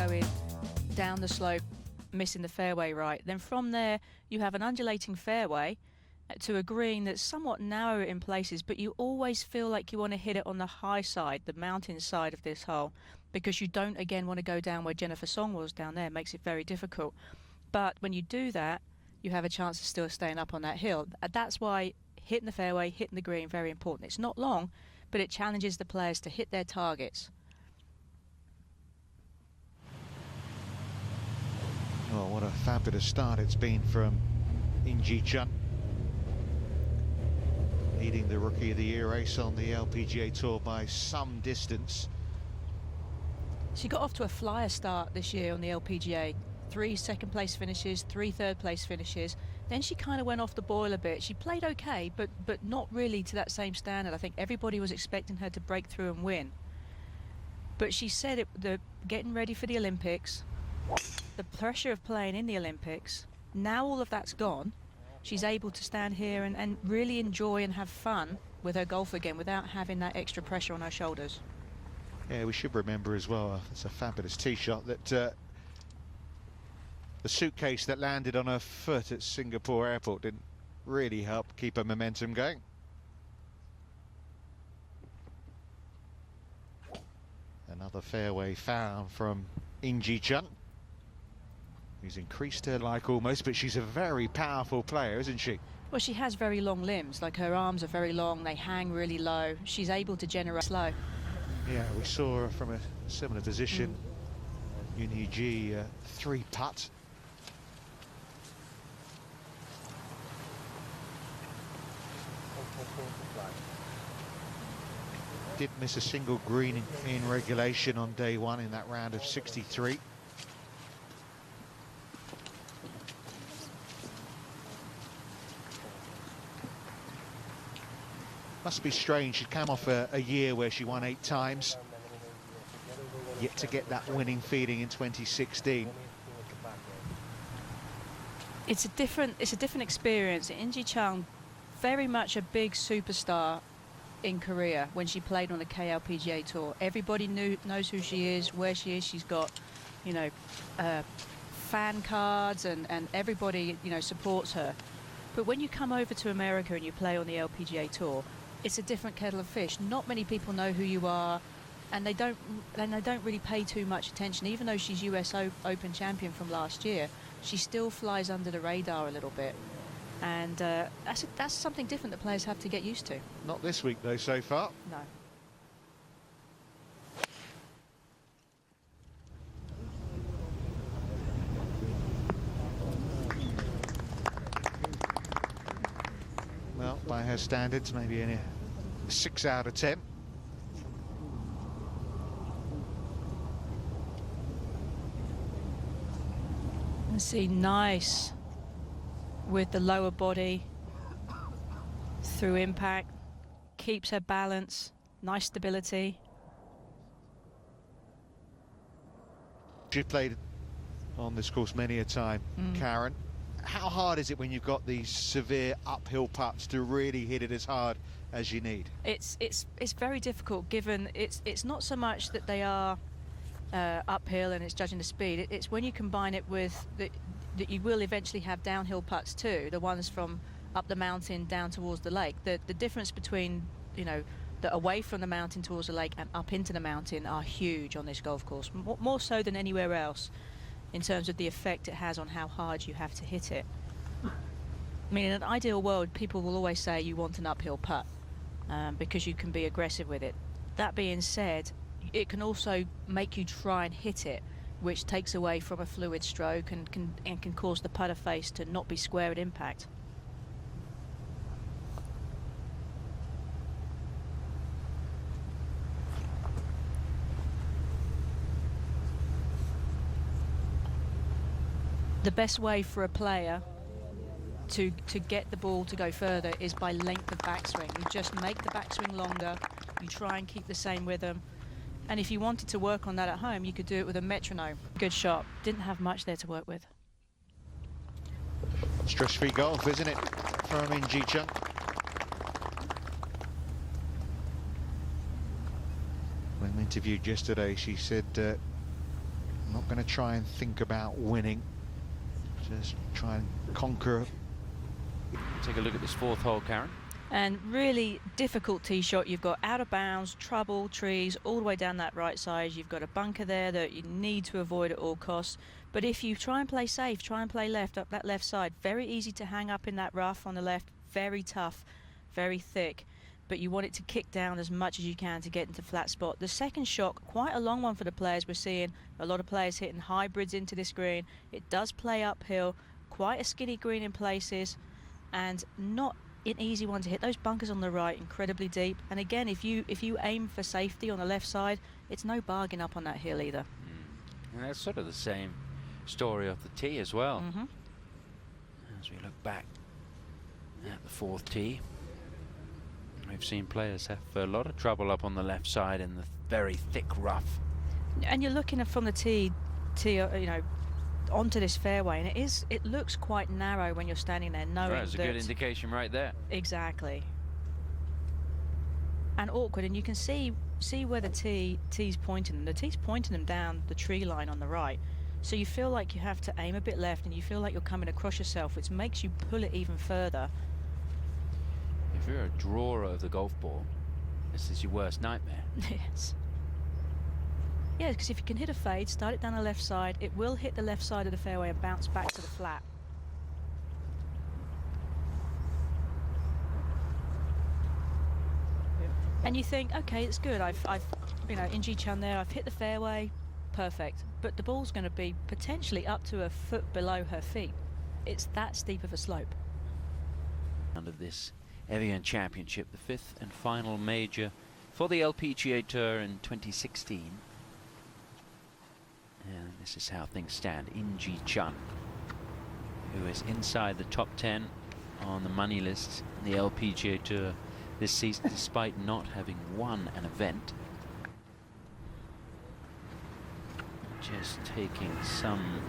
going down the slope, missing the fairway right. Then from there, you have an undulating fairway to a green that's somewhat narrow in places, but you always feel like you want to hit it on the high side, the mountain side of this hole, because you don't again want to go down where Jennifer Song was down there. It makes it very difficult. But when you do that, you have a chance of still staying up on that hill. That's why hitting the fairway, hitting the green, very important. It's not long, but it challenges the players to hit their targets. Oh, what a fabulous start it's been from In Gee Chun, leading the Rookie of the Year race on the LPGA Tour by some distance. She got off to a flyer start this year on the LPGA. 3 second-place finishes, 3 third-place finishes. Then she kind of went off the boil a bit. She played okay, but not really to that same standard. I think everybody was expecting her to break through and win. But she said the getting ready for the Olympics, the pressure of playing in the Olympics, now all of that's gone. She's able to stand here and really enjoy and have fun with her golf again without having that extra pressure on her shoulders. Yeah, we should remember as well, it's a fabulous tee shot, that the suitcase that landed on her foot at Singapore airport didn't really help keep her momentum going. Another fairway foul from In Gee Chun, who's increased her like almost, but she's a very powerful player, isn't she? Well, she has very long limbs, like her arms are very long, they hang really low. She's able to generate slow. Yeah, we saw her from a similar position. In Gee, 3-putt. Did miss a single green in regulation on day one in that round of 63. Must be strange, she'd come off a year where she won 8 times, yet to get that winning feeling in 2016. It's a different experience. In Gee Chun, very much a big superstar in Korea when she played on the KLPGA Tour. Everybody knows who she is, where she is. She's got, you know, fan cards and everybody, you know, supports her. But when you come over to America and you play on the LPGA Tour, it's a different kettle of fish. Not many people know who you are, and they don't really pay too much attention. Even though she's US Open champion from last year, she still flies under the radar a little bit. And that's something different that players have to get used to. Not this week, though, so far. No. Well, by her standards, maybe a 6 out of 10. And see, nice with the lower body through impact, keeps her balance, nice stability. She's played on this course many a time, Karen. How hard is it when you've got these severe uphill putts to really hit it as hard as you need? It's very difficult, given it's not so much that they are uphill and it's judging the speed. It's when you combine it with that you will eventually have downhill putts too, the ones from up the mountain down towards the lake. The difference between, you know, the away from the mountain towards the lake and up into the mountain are huge on this golf course, more so than anywhere else, in terms of the effect it has on how hard you have to hit it. I mean, in an ideal world, people will always say you want an uphill putt because you can be aggressive with it. That being said, it can also make you try and hit it, which takes away from a fluid stroke and can cause the putter face to not be square at impact. The best way for a player to get the ball to go further is by length of backswing. You just make the backswing longer, you try and keep the same rhythm. And if you wanted to work on that at home, you could do it with a metronome. Good shot. Didn't have much there to work with. Stress-free golf, isn't it, from In Gee Chun? When interviewed yesterday, she said not going to try and think about winning. Just try and conquer. Take a look at this fourth hole, Karen. And really difficult tee shot. You've got out of bounds, trouble, trees, all the way down that right side. You've got a bunker there that you need to avoid at all costs. But if you try and play safe, try and play left, up that left side, very easy to hang up in that rough on the left, very tough, very thick. But you want it to kick down as much as you can to get into flat spot. The second shot, quite a long one for the players. We're seeing a lot of players hitting hybrids into this green. It does play uphill, quite a skinny green in places, and not an easy one to hit. Those bunkers on the right, incredibly deep. And again, if you aim for safety on the left side, it's no bargain up on that hill either. And that's sort of the same story of the tee as well. As we look back at the fourth tee, we've seen players have a lot of trouble up on the left side in the very thick rough. And you're looking at from the tee, you know, onto this fairway, and it looks quite narrow when you're standing there, knowing That's a good indication right there. Exactly. And awkward, and you can see where the tee's pointing them. The tee's pointing them down the tree line on the right, so you feel like you have to aim a bit left, and you feel like you're coming across yourself, which makes you pull it even further. If you're a drawer of the golf ball, this is your worst nightmare. Yes. Yeah, because if you can hit a fade, start it down the left side, it will hit the left side of the fairway and bounce back to the flat. And you think, okay, it's good. I've you know, In Gee Chun there, I've hit the fairway, perfect. But the ball's going to be potentially up to a foot below her feet. It's that steep of a slope. Under this Evian Championship, the fifth and final major for the LPGA Tour in 2016. And this is how things stand. In Gee Chun, who is inside the top 10 on the money list in the LPGA Tour this season, despite not having won an event. Just taking some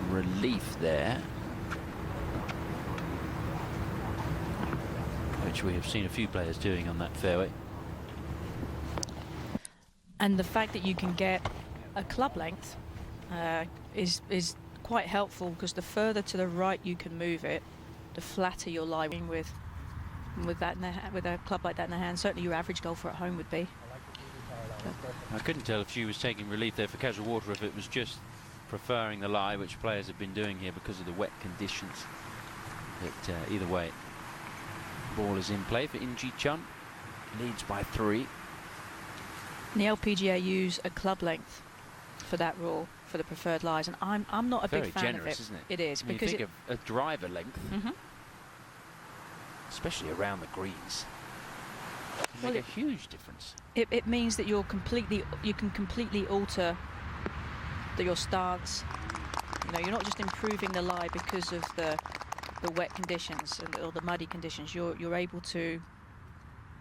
relief there, which we have seen a few players doing on that fairway. And the fact that you can get a club length is quite helpful, because the further to the right you can move it, the flatter you're lying with that with a club like that in the hand. Certainly your average golfer at home would be. I couldn't tell if she was taking relief there for casual water, if it was just preferring the lie, which players have been doing here because of the wet conditions. But either way, ball is in play for In Gee Chun, leads by 3. And the LPGA use a club length for that rule, for the preferred lies, and I'm not a big fan of it. Very generous, isn't it? It is, I mean, because you think of a driver length, Mm-hmm. especially around the greens, can make a huge difference. It means that you can completely alter your stance. You know, you're not just improving the lie because of the wet conditions or the muddy conditions. You're able to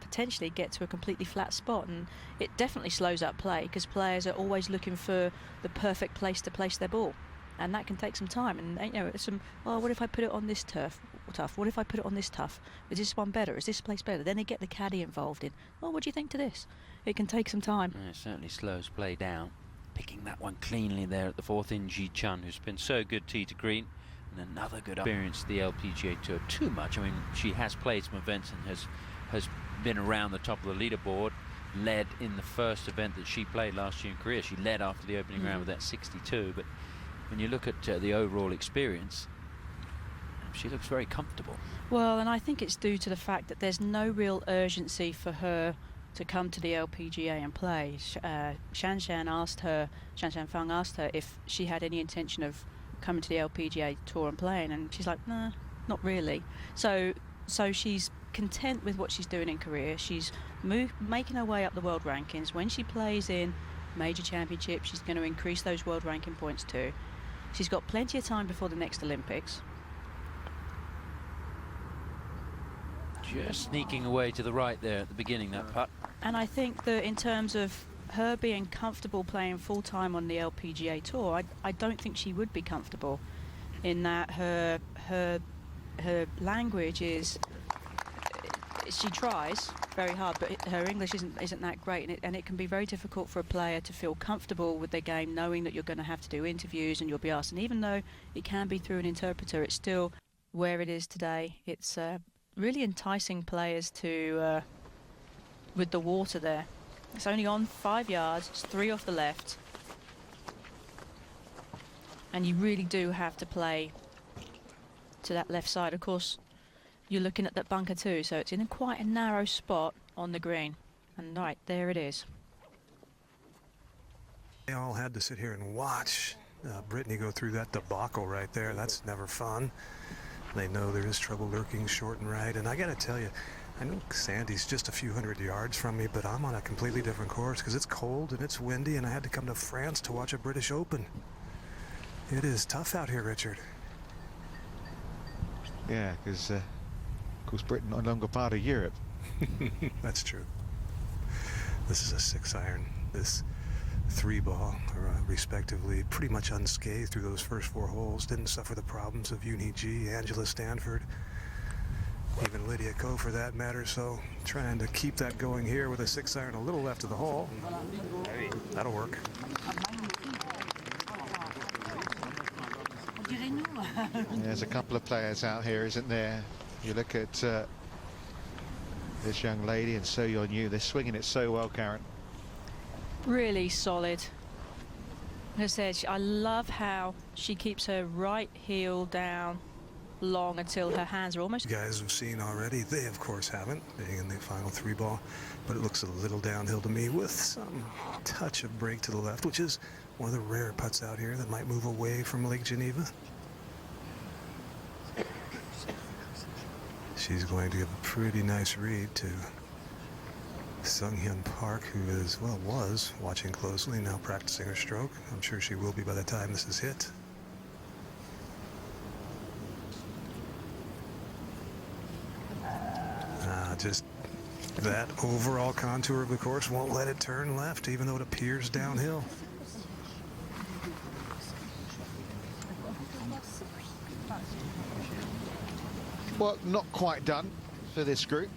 potentially get to a completely flat spot, and it definitely slows up play, because players are always looking for the perfect place to place their ball, and that can take some time. And you know, what if I put it on this turf? Tough. What if I put it on this tough? Is this one better? Is this place better? Then they get the caddy involved in, well, what do you think to this? It can take some time. It certainly slows play down. Picking that one cleanly there at the fourth, In Gee Chun, who's been so good tee to green, and another good experience at the LPGA Tour. Too much. I mean, she has played some events and has been around the top of the leaderboard, led in the first event that she played last year in Korea. She led after the opening round with that 62, but when you look at the overall experience, she looks very comfortable. Well, and I think it's due to the fact that there's no real urgency for her to come to the LPGA and play. Shan Fang asked her if she had any intention of coming to the LPGA Tour and playing, and she's like, nah, not really. So she's content with what she's doing in Korea. She's making her way up the world rankings. When she plays in major championships, she's going to increase those world ranking points too. She's got plenty of time before the next Olympics. Just sneaking away to the right there at the beginning, that putt. And I think that in terms of her being comfortable playing full-time on the LPGA Tour, I don't think she would be comfortable, in that her language is, she tries very hard, but her English isn't that great, and it can be very difficult for a player to feel comfortable with their game, knowing that you're going to have to do interviews and you'll be asked. And even though it can be through an interpreter, it's still where it is today. It's really enticing players to with the water there. It's only on 5 yards. It's 3 off the left, and you really do have to play to that left side. Of course, you're looking at that bunker too, so it's in quite a narrow spot on the green. And right, there it is. They all had to sit here and watch Brittany go through that debacle right there. That's never fun. They know there is trouble lurking short and right. And I got to tell you, I know Sandy's just a few hundred yards from me, but I'm on a completely different course because it's cold and it's windy, and I had to come to France to watch a British Open. It is tough out here, Richard. Yeah, because of course Britain no longer part of Europe. That's true. This is a 6-iron. This 3-ball, respectively, pretty much unscathed through those first 4 holes. Didn't suffer the problems of In Gee, Angela Stanford, even Lydia Ko for that matter. So trying to keep that going here with a 6-iron a little left of the hole. That'll work. There's a couple of players out here, isn't there? You look at this young lady and So Yeon Yu. They're swinging it so well, Karen. Really solid. As I said, I love how she keeps her right heel down long until her hands are almost... You guys have seen already. They, of course, haven't, being in the final 3-ball. But it looks a little downhill to me with some touch of break to the left, which is one of the rare putts out here that might move away from Lake Geneva. She's going to give a pretty nice read to Sung Hyun Park, who is, well, was watching closely, now practicing her stroke. I'm sure she will be by the time this is hit. Just that overall contour of the course won't let it turn left, even though it appears downhill. Well, not quite done for this group.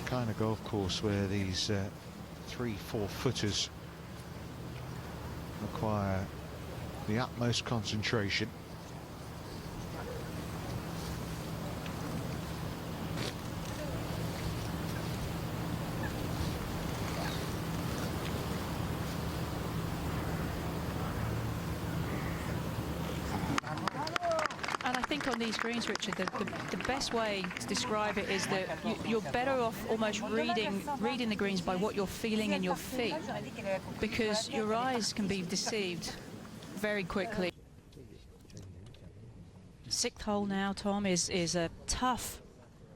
Kind of golf course where these 3-4 footers require the utmost concentration. And I think on these greens, Richard, the best way to describe it is that you're better off almost reading the greens by what you're feeling in your feet, because your eyes can be deceived very quickly. 6th hole now, Tom, is a tough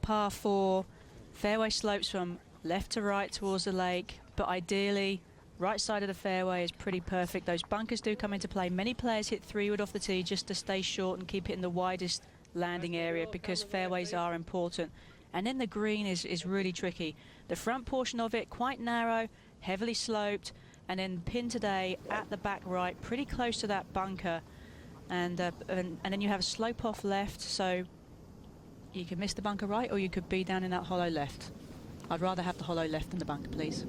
par 4. Fairway slopes from left to right towards the lake, but ideally right side of the fairway is pretty perfect. Those bunkers do come into play. Many players hit 3-wood off the tee just to stay short and keep it in the widest landing area, because fairways are important. And then the green is really tricky. The front portion of it quite narrow, heavily sloped, and then pin today at the back right, pretty close to that bunker. And then you have a slope off left, so you could miss the bunker right, or you could be down in that hollow left. I'd rather have the hollow left than the bunker, please.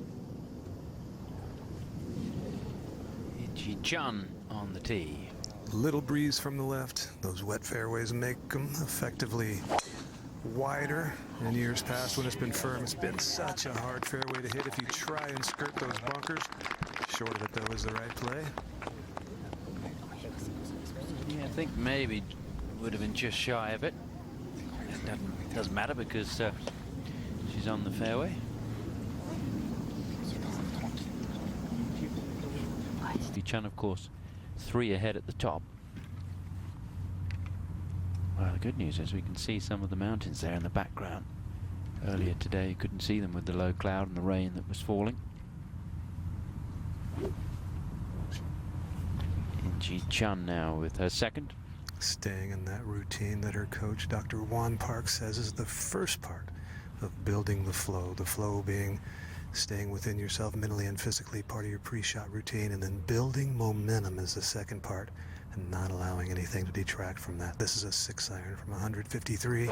In Gee Chun on the tee. Little breeze from the left. Those wet fairways make them effectively wider. In years past, when it's been firm, it's been such a hard fairway to hit if you try and skirt those bunkers. Short of it, though, is the right play. Yeah, I think maybe would have been just shy of it. It doesn't matter because she's on the fairway. Chun, of course, 3 ahead at the top. Well, the good news is we can see some of the mountains there in the background. Earlier today, you couldn't see them with the low cloud and the rain that was falling. In Gee Chun now with her second. Staying in that routine that her coach, Dr. Juan Park, says is the first part of building the flow. The flow being staying within yourself mentally and physically, part of your pre-shot routine, and then building momentum is the second part, and not allowing anything to detract from that. This is a 6-iron from 153.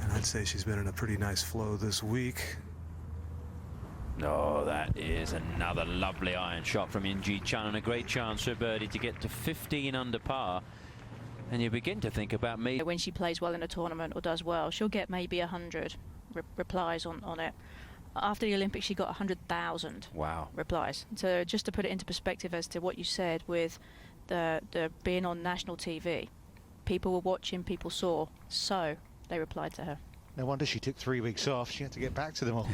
And I'd say she's been in a pretty nice flow this week. Oh, that is another lovely iron shot from In Gee Chun, and a great chance for birdie to get to 15 under par. And you begin to think about me. When she plays well in a tournament or does well, she'll get maybe 100 replies on it. After the Olympics, she got 100,000 wow replies. So just to put it into perspective as to what you said with the being on national TV, people were watching, people saw, so they replied to her. No wonder she took 3 weeks off. She had to get back to them all.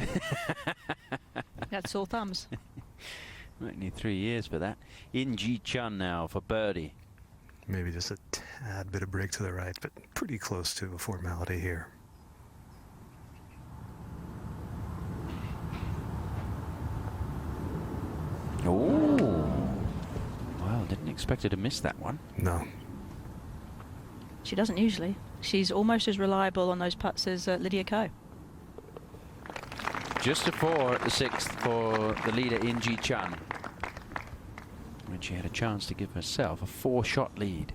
Had sore thumbs. Might need 3 years for that. In Gee Chun now for birdie. Maybe just a tad bit of break to the right, but pretty close to a formality here. Oh, well, didn't expect her to miss that one. No. She doesn't usually. She's almost as reliable on those putts as Lydia Ko. Just a 4 at the 6th for the leader In Gee Chun, when she had a chance to give herself a 4-shot lead.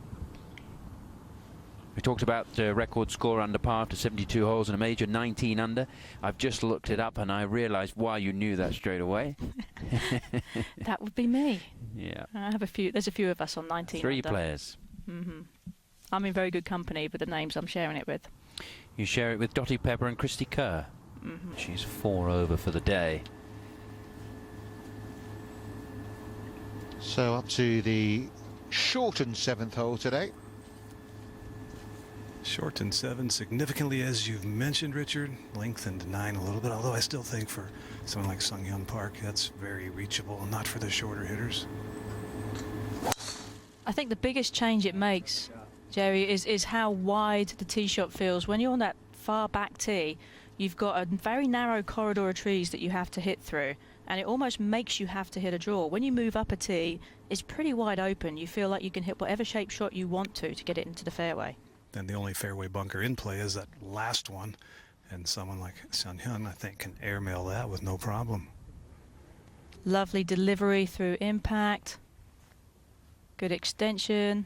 We talked about the record score under par after 72 holes in a major, 19 under. I've just looked it up and I realized why you knew that straight away. That would be me. Yeah. I have a few. There's a few of us on 19 3 under. players. I'm in very good company with the names I'm sharing it with. You share it with Dottie Pepper and Christy Kerr. She's 4 over for the day. So up to the shortened 7th hole today. Shortened 7 significantly, as you've mentioned, Richard. Lengthened 9 a little bit, although I still think for someone like Sung-Hyun Park, that's very reachable, not for the shorter hitters. I think the biggest change it makes, Jerry, is how wide the tee shot feels. When you're on that far back tee, you've got a very narrow corridor of trees that you have to hit through, and it almost makes you have to hit a draw. When you move up a tee, it's pretty wide open. You feel like you can hit whatever shape shot you want to get it into the fairway. And the only fairway bunker in play is that last one, and someone like Sung-Hyun, I think, can airmail that with no problem. Lovely delivery through impact. Good extension.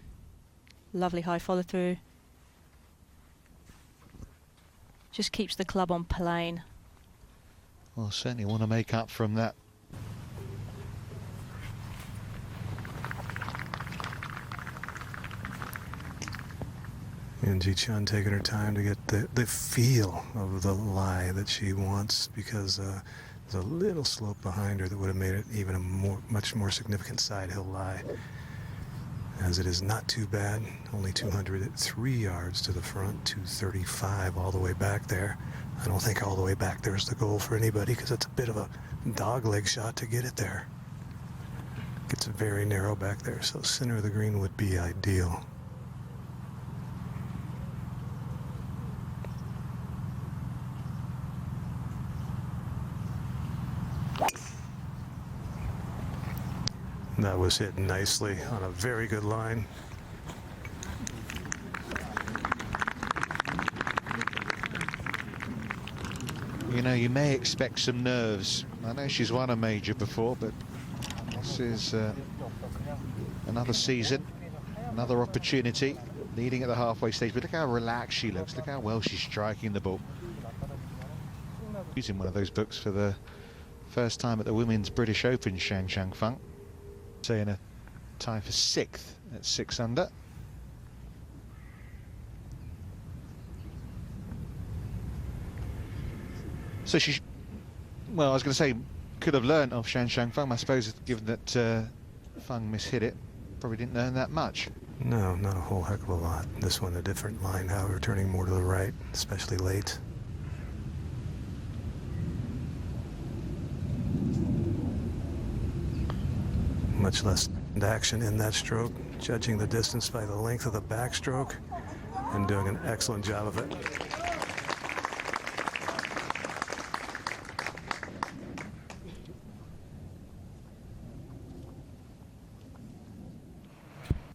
Lovely high follow through. Just keeps the club on plane. Well, certainly want to make up from that. In Gee Chun taking her time to get the feel of the lie that she wants, because there's a little slope behind her that would have made it even a much more significant side hill lie. As it is not too bad, only 203 yards to the front, 235 all the way back there. I don't think all the way back there is the goal for anybody, because it's a bit of a dogleg shot to get it there. Gets very narrow back there, so center of the green would be ideal. That was hit nicely on a very good line. You know, you may expect some nerves. I know she's won a major before, but this is another season, another opportunity, leading at the halfway stage. But look how relaxed she looks. Look how well she's striking the ball. Using one of those books for the first time at the Women's British Open, Shang Feng. Saying a tie for 6th at 6 under. So she, well, I was going to say, could have learned off Shang Feng. I suppose, given that Feng mishit it, probably didn't learn that much. No, not a whole heck of a lot. This one a different line, however, turning more to the right, especially late. Much less action in that stroke, judging the distance by the length of the backstroke, and doing an excellent job of it.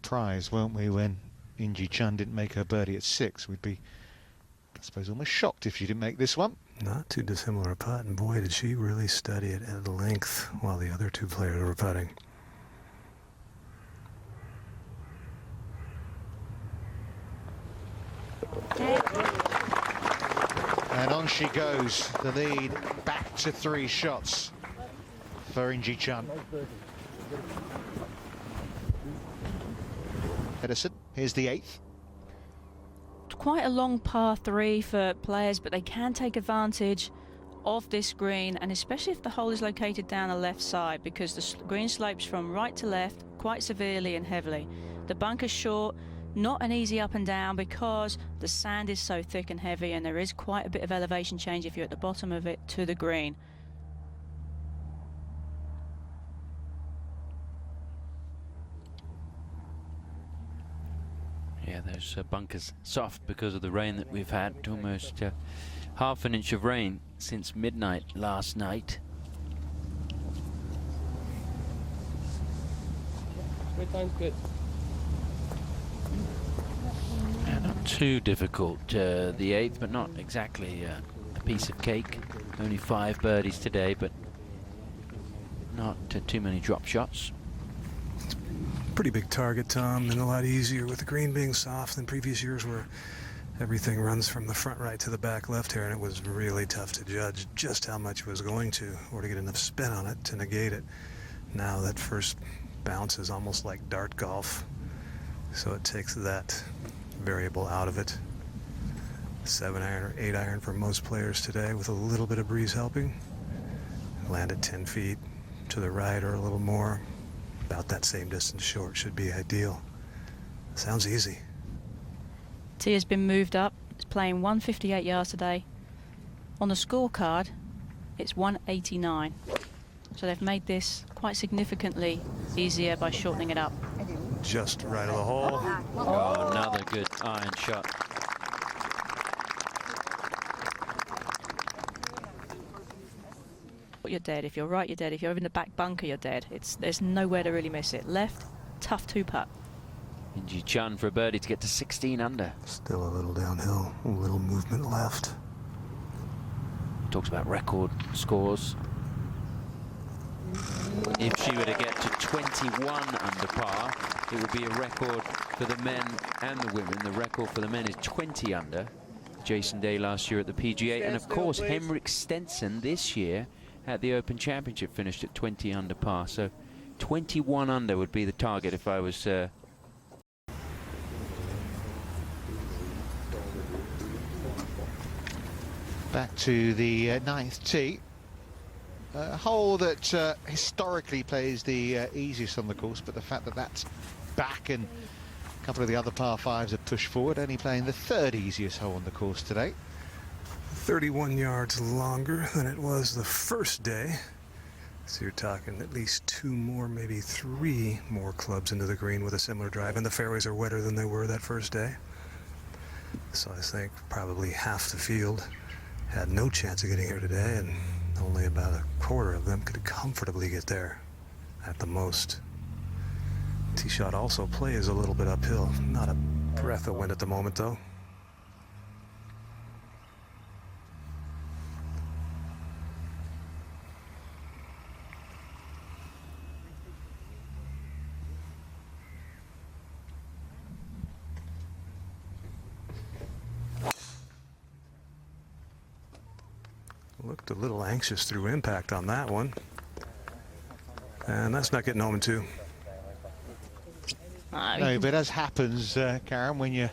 surprised, weren't we, when In Gee Chun didn't make her birdie at 6. We'd be, I suppose, almost shocked if she didn't make this one. Not too dissimilar a putt, and boy, did she really study it at length while the other two players were putting. And on she goes, the lead back to 3 shots for In Gee Chun. Edison, here's the 8th. Quite a long par 3 for players, but they can take advantage of this green, and especially if the hole is located down the left side, because the green slopes from right to left quite severely and heavily. The bunker's short, not an easy up and down because the sand is so thick and heavy, and there is quite a bit of elevation change if you're at the bottom of it to the green. Yeah, those bunkers soft because of the rain that we've had. Almost half an inch of rain since midnight last night. Straight time's good. Yeah, not too difficult, the 8th, but not exactly a piece of cake. Only 5 birdies today, but not too many drop shots. Pretty big target, Tom, and a lot easier with the green being soft than previous years where everything runs from the front right to the back left here, and it was really tough to judge just how much was going to, or to get enough spin on it to negate it. Now that first bounce is almost like dart golf, so it takes that variable out of it. 7-iron or 8-iron for most players today with a little bit of breeze helping. Land at 10 feet to the right or a little more. About that same distance short should be ideal. Sounds easy. Tee has been moved up. It's playing 158 yards today. On the scorecard, it's 189. So they've made this quite significantly easier by shortening it up. Just right of the hole. Oh, another good iron shot. You're dead. If you're right, you're dead. If you're in the back bunker, you're dead. There's nowhere to really miss it. Left, tough 2-putt. In Gee Chun for a birdie to get to 16 under. Still a little downhill, a little movement left. Talks about record scores. If she were to get to 21 under par, it would be a record for the men and the women. The record for the men is 20 under. Jason Day last year at the PGA, and of course Henrik Stenson this year at the Open Championship finished at 20 under par. So 21 under would be the target if I was Back to the 9th tee. A hole that historically plays the easiest on the course, but the fact that that's back and a couple of the other par 5s are pushed forward, only playing the 3rd easiest hole on the course today. 31 yards longer than it was the first day. So you're talking at least 2 more, maybe 3 more clubs into the green with a similar drive, and the fairways are wetter than they were that first day. So I think probably half the field had no chance of getting here today, and only about a quarter of them could comfortably get there at the most. Tee shot also plays a little bit uphill. Not a breath of wind at the moment, though. Looked a little anxious through impact on that one. And that's not getting home in 2. No, but as happens, Karen, when you're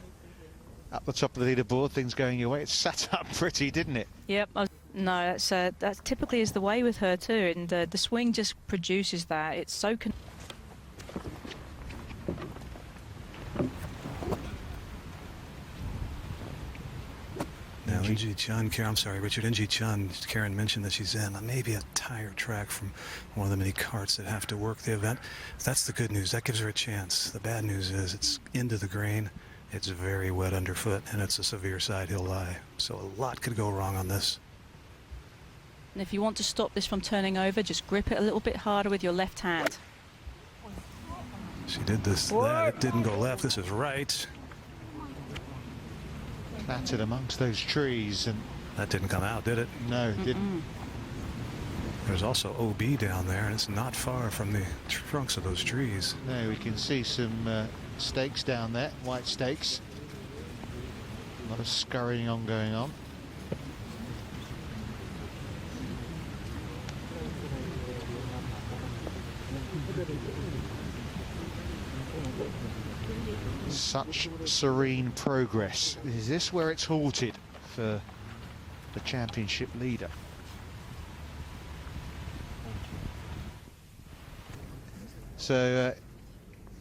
up the top of the leaderboard, things going your way, it sat up pretty, didn't it? Yep. No, that typically is the way with her too, and the swing just produces that. It's so Now, In Gee Chun, I'm sorry, Richard, In Gee Chun, Karen mentioned that she's in maybe a tire track from one of the many carts that have to work the event. That's the good news. That gives her a chance. The bad news is it's into the grain. It's very wet underfoot, and it's a severe side hill lie. So a lot could go wrong on this. And if you want to stop this from turning over, just grip it a little bit harder with your left hand. She did this. That it didn't go left. This is right. Clattered amongst those trees, and That didn't come out, did it? no, it didn't. There's also OB down there, and it's not far from the trunks of those trees. No, we can see some stakes down there, white stakes. A lot of scurrying on going on. Such serene progress. Is this where it's halted for the championship leader? So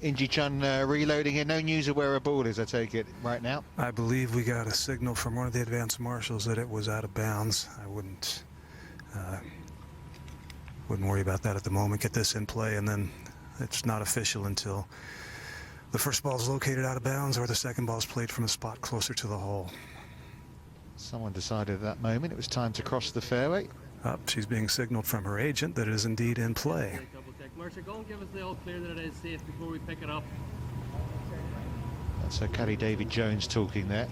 In Gee Chun reloading here. No news of where her ball is, I take it, right now. I believe we got a signal from one of the advanced marshals that it was out of bounds. I wouldn't worry about that at the moment. Get this in play, and then it's not official until the first ball is located out of bounds or the second ball is played from a spot closer to the hole. Someone decided at that moment it was time to cross the fairway. Up, she's being signaled from her agent that it is indeed in play. Mercer, go and give us the all clear that it is safe before we pick it up. That's her caddy David Jones talking there.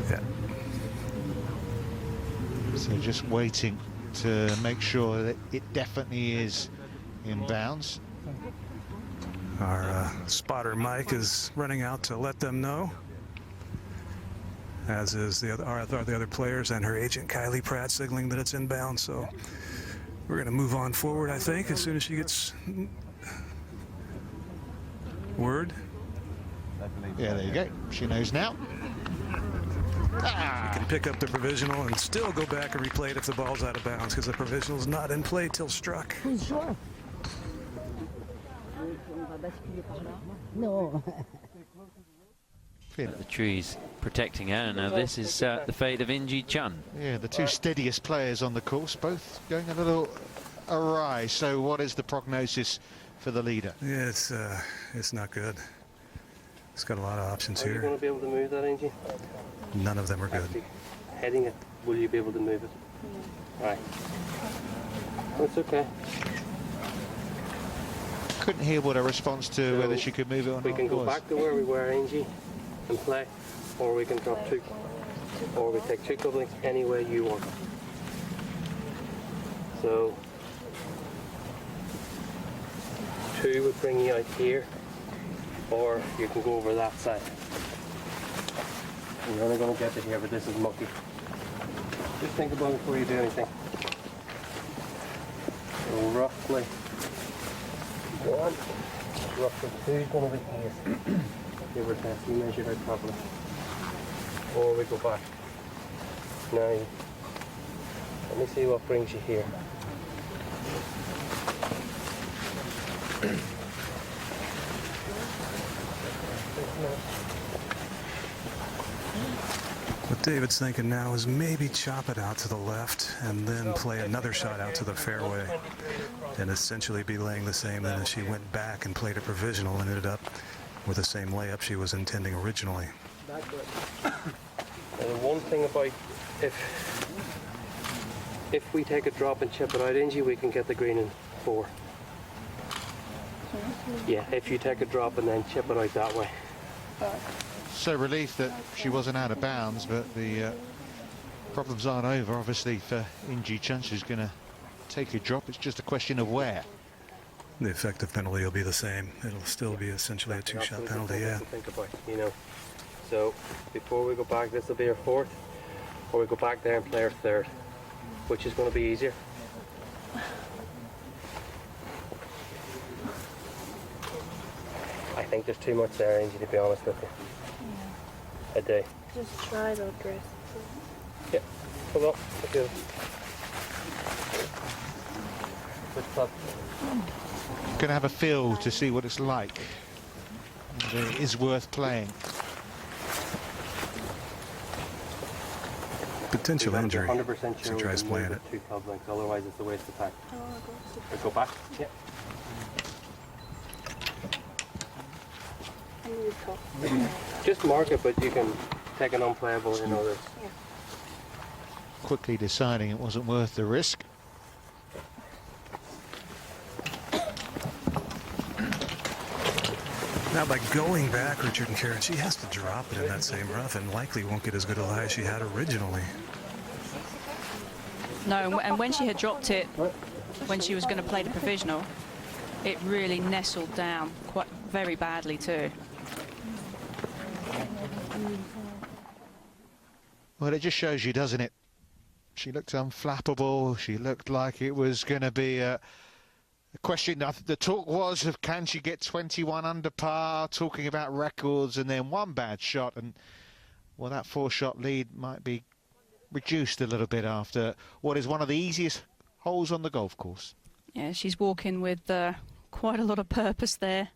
Yeah. So just waiting to make sure that it definitely is in bounds. Our spotter Mike is running out to let them know, as is the other players, and her agent Kylie Pratt signaling that it's inbound. So we're going to move on forward, I think, as soon as she gets word. Yeah, there you go. She knows now. You can pick up the provisional and still go back and replay it if the ball's out of bounds, because the provisional is not in play till struck. No. The trees protecting her. Now this is the fate of In Gee Chun. Yeah, the two steadiest players on the course, both going a little awry. So what is the prognosis for the leader? Yeah, it's not good. It's got a lot of options Are you here. going to be able to move that, Angie? None of them are good. Actually, heading it, will you be able to move it? Right. That's okay. Couldn't hear what her response to So whether she could move it or not We can go was. back to where we were, Angie, and play, or we can drop two, or we take two couplings any way you want. So, two would bring you out here, or you can go over that side. You're only going to get to here, but this is mucky. Just think about it before you do anything. So roughly one, roughly two is going to be here. Give or take, you measured out properly. Or we go back. Now, let me see what brings you here. What David's thinking now is maybe chop it out to the left and then play another shot out to the fairway, and essentially be laying the same then as she went back and played a provisional and ended up with the same layup she was intending originally. And one thing about if we take a drop and chip it out, Angie, we can get the green in 4. Yeah, if you take a drop and then chip it out that way. So relieved that she wasn't out of bounds, but the problems aren't over, obviously, for In Gee Chun. She's going to take a drop. It's just a question of where. The effective penalty will be the same. It'll still be essentially a two-shot penalty, yeah. Think about, you know. So before we go back, this will be our 4th, or we go back there and play our 3rd, which is going to be easier. I think there's too much there, Angie, to be honest with you. I do. Just try the dress. Yeah. Hold on. Okay. Which club? Going to have a feel to see what it's like. And it is worth playing. Potential injury 100% if sure she tries we can playing move it. 2 club lengths, otherwise it's a waste of time. I want to go to Let's go back. Yeah. Just mark it, but you can take an unplayable in others. Quickly deciding it wasn't worth the risk. Now, by going back, Richard and Karen, she has to drop it in that same rough and likely won't get as good a lie as she had originally. No, and when she had dropped it, when she was going to play the provisional, it really nestled down quite very badly too. Well, it just shows you, doesn't it? She looked unflappable. She looked like it was going to be a question. The talk was of can she get 21 under par, talking about records, and then one bad shot, and well, that 4-shot lead might be reduced a little bit after what is one of the easiest holes on the golf course. Yeah, she's walking with quite a lot of purpose there,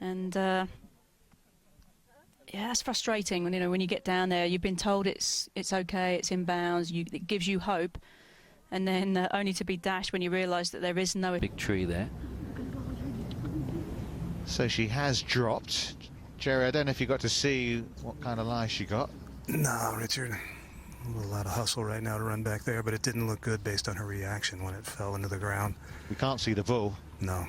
and yeah, it's frustrating when when you get down there. You've been told it's okay, it's in bounds. It gives you hope. And then only to be dashed when you realise that there is no... Big tree there. So she has dropped. Jerry, I don't know if you got to see what kind of lie she got. No, Richard. A lot of hustle right now to run back there, but it didn't look good based on her reaction when it fell into the ground. We can't see the ball. No.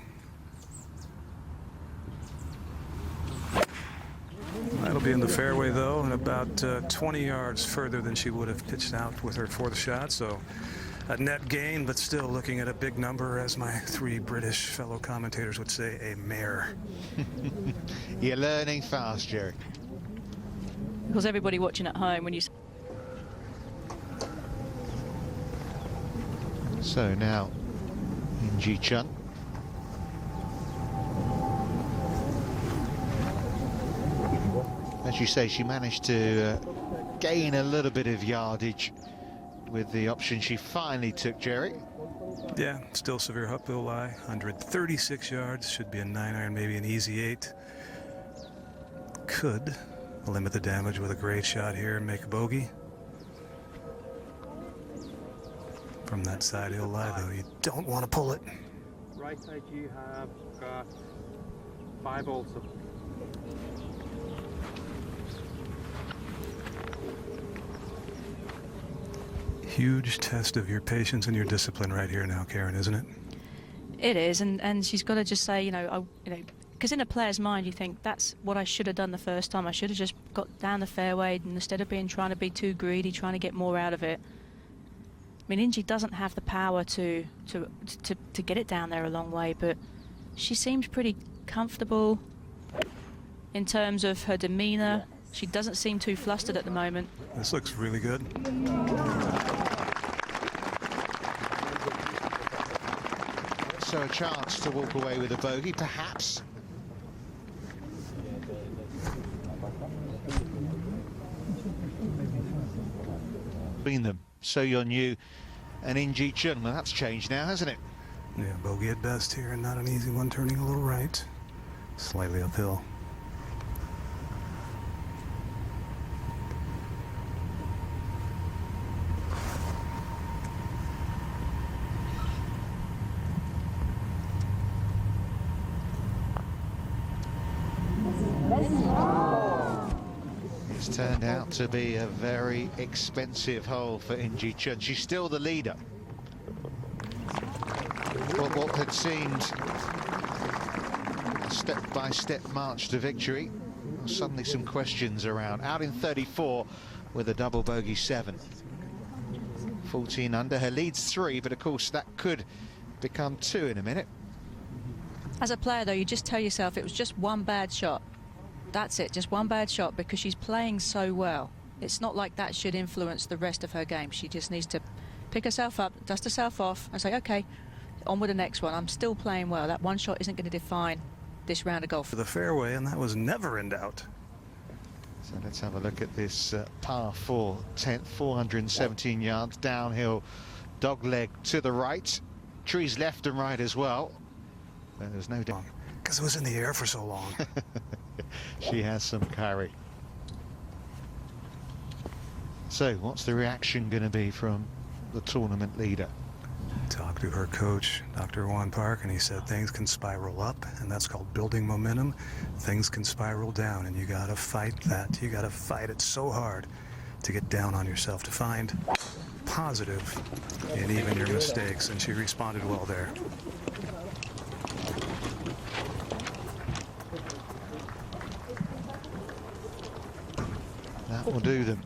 That'll be in the fairway, though, and about 20 yards further than she would have pitched out with her fourth shot, so... a net gain, but still looking at a big number, as my 3 British fellow commentators would say, a mare. You're learning fast, Jerry. Because everybody watching at home, when you... So now, In Gee Chun. As you say, she managed to gain a little bit of yardage with the option she finally took, Jerry. Yeah, still severe uphill lie. 136 yards, should be a 9-iron, maybe an easy 8. Could limit the damage with a great shot here and make a bogey. From that side hill lie, though, you don't want to pull it. Right side you have got 5 also. Huge test of your patience and your discipline right here now, Karen, isn't it? It is, and she's got to just say, because in a player's mind you think that's what I should have done the first time. I should have just got down the fairway, and instead of trying to be too greedy, trying to get more out of it. I mean, In Gee doesn't have the power to get it down there a long way, but she seems pretty comfortable in terms of her demeanour. She doesn't seem too flustered at the moment. This looks really good. So a chance to walk away with a bogey, perhaps. Between them, So Yeon-yu and In Gee Chun. Well, that's changed now, hasn't it? Yeah, bogey at best here, and not an easy one, turning a little right. Slightly uphill. It's turned out to be a very expensive hole for In Gee Chun. She's still the leader. But what had seemed a step-by-step march to victory, suddenly some questions around. Out in 34 with a double bogey 7. 14 under. Her lead's 3, but of course that could become 2 in a minute. As a player, though, you just tell yourself it was just one bad shot. That's it, just one bad shot, because she's playing so well. It's not like that should influence the rest of her game. She just needs to pick herself up, dust herself off, and say, OK, on with the next one. I'm still playing well. That one shot isn't going to define this round of golf. For the fairway, and that was never in doubt. So let's have a look at this par 4, 10th, 417 yards, downhill, dogleg to the right. Trees left and right as well. There's no doubt. Because it was in the air for so long. She has some carry. So what's the reaction going to be from the tournament leader? Talk to her coach, Dr. Juan Park, and he said things can spiral up, and that's called building momentum. Things can spiral down, and you gotta fight that. You gotta fight it so hard to get down on yourself, to find positive in even your mistakes, and she responded well there. That will do them.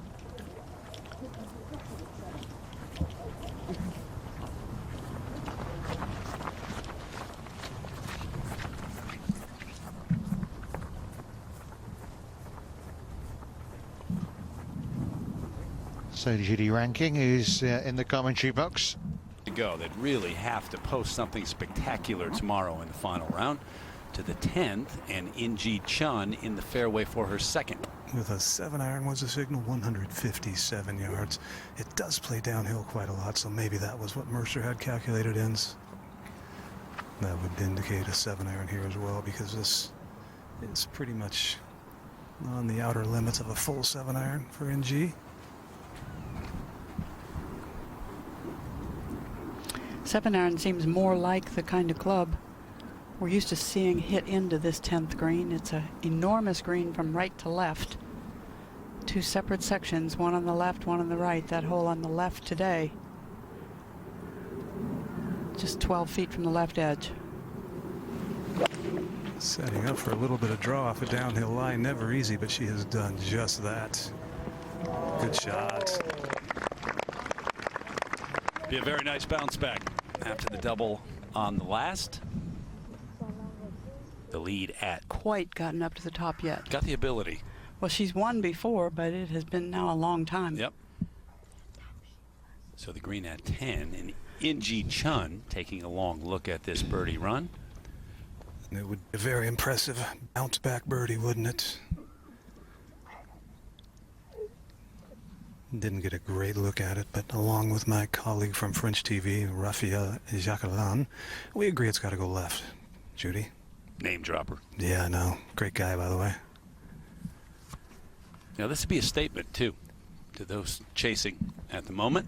So Judy Ranking, who's in the commentary box. To go, they'd really have to post something spectacular tomorrow in the final round. To the 10th, and In Gee Chun in the fairway for her second. With a 7-iron was the signal, 157 yards. It does play downhill quite a lot, so maybe that was what Mercer had calculated in. That would indicate a 7-iron here as well, because this is pretty much on the outer limits of a full 7-iron for In Gee. 7-iron seems more like the kind of club we're used to seeing hit into this 10th green. It's an enormous green from right to left. Two separate sections, one on the left, one on the right. That hole on the left today, just 12 feet from the left edge. Setting up for a little bit of draw off a downhill line. Never easy, but she has done just that. Good shot. Be a very nice bounce back after the double on the last. The lead at Quite gotten up to the top yet. got the ability. Well, she's won before, but it has been now a long time. Yep. So the green at 10, and In Gee Chun taking a long look at this birdie run. It would be a very impressive bounce back birdie, wouldn't it? Didn't get a great look at it, but along with my colleague from French TV, Raphael Jacqueline, we agree it's got to go left. Judy? Name dropper. Yeah, I know. Great guy, by the way. Now this would be a statement too to those chasing at the moment.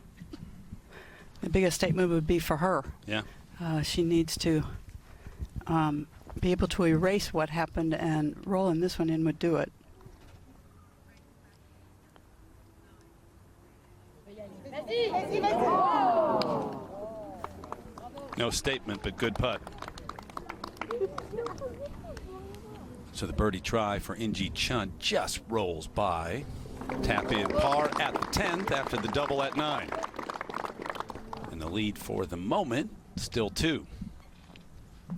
The biggest statement would be for her. Yeah. She needs to be able to erase what happened, and rolling this one in would do it. No statement, but good putt. So the birdie try for In Gee Chun just rolls by. Tap in par at the 10th after the double at 9. And the lead for the moment, still 2.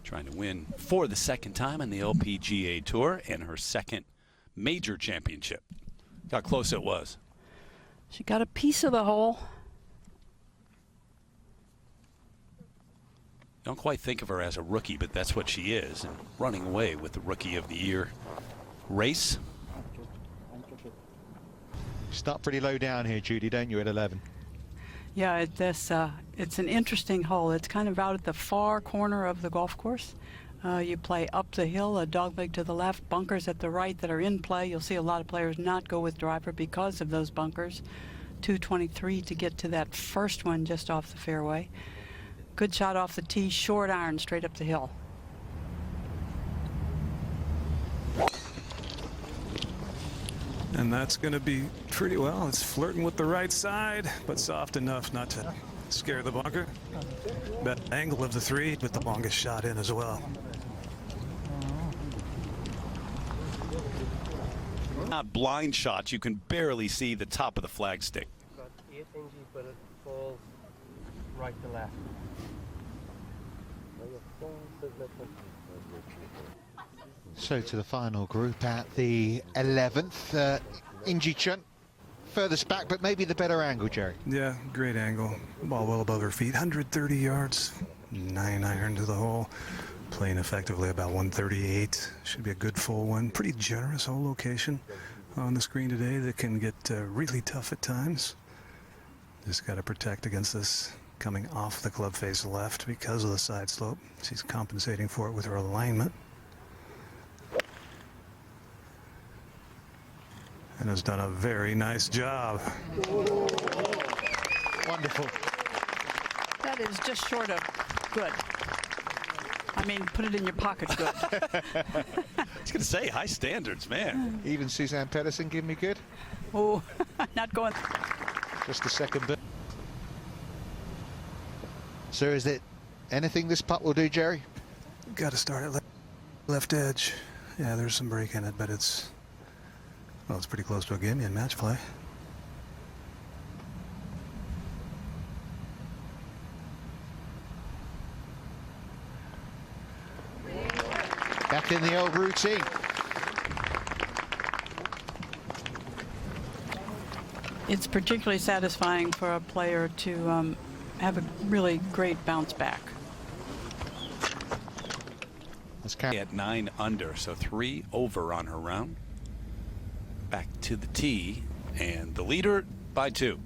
Trying to win for the second time on the LPGA Tour and her second major championship. How close it was. She got a piece of the hole. Don't quite think of her as a rookie, but that's what she is, and running away with the Rookie of the Year race. Start pretty low down here, Judy, don't you, at 11? Yeah, it's an interesting hole. It's kind of out at the far corner of the golf course. You play up the hill, a dogleg to the left, bunkers at the right that are in play. You'll see a lot of players not go with driver because of those bunkers. 223 to get to that first one just off the fairway. Good shot off the tee, short iron straight up the hill. And that's going to be pretty well. It's flirting with the right side, but soft enough not to scare the bunker. Best angle of the 3, with the longest shot in as well. Not blind shots. You can barely see the top of the flagstick. Got 8 inches, but it falls right to left. So to the final group at the 11th. In Gee Chun, furthest back, but maybe the better angle, Jerry. Yeah, great angle. Ball well above her feet. 130 yards. 9-iron to the hole. Playing effectively about 138. Should be a good full one. Pretty generous hole location on the screen today that can get really tough at times. Just got to protect against this coming off the club face left because of the side slope. She's compensating for it with her alignment. And has done a very nice job. Wonderful. That That is just short of good. I mean, put it in your pocket good. I was going to say, high standards, man. Even Suzanne Pedersen give me good. Oh, not going. Just a second bit. So is it anything this putt will do, Jerry? Got to start at left edge. Yeah, there's some break in it, but it's, well, it's pretty close to a gimme in match play. Back in the old routine. It's particularly satisfying for a player to have a really great bounce back. At 9 under, so 3 over on her round. Back to the tee, and the leader by 2.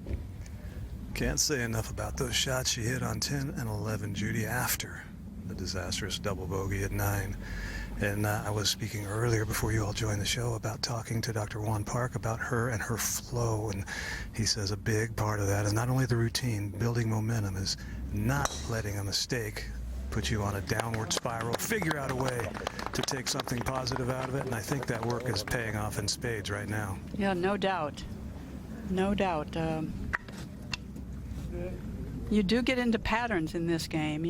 Can't say enough about those shots she hit on 10 and 11, Judy, after the disastrous double bogey at 9. And I was speaking earlier before you all joined the show about talking to Dr. Juan Park about her and her flow, and he says a big part of that is not only the routine, building momentum, is not letting a mistake put you on a downward spiral. Figure out a way to take something positive out of it, and I think that work is paying off in spades right now. Yeah, no doubt. No doubt. You do get into patterns in this game.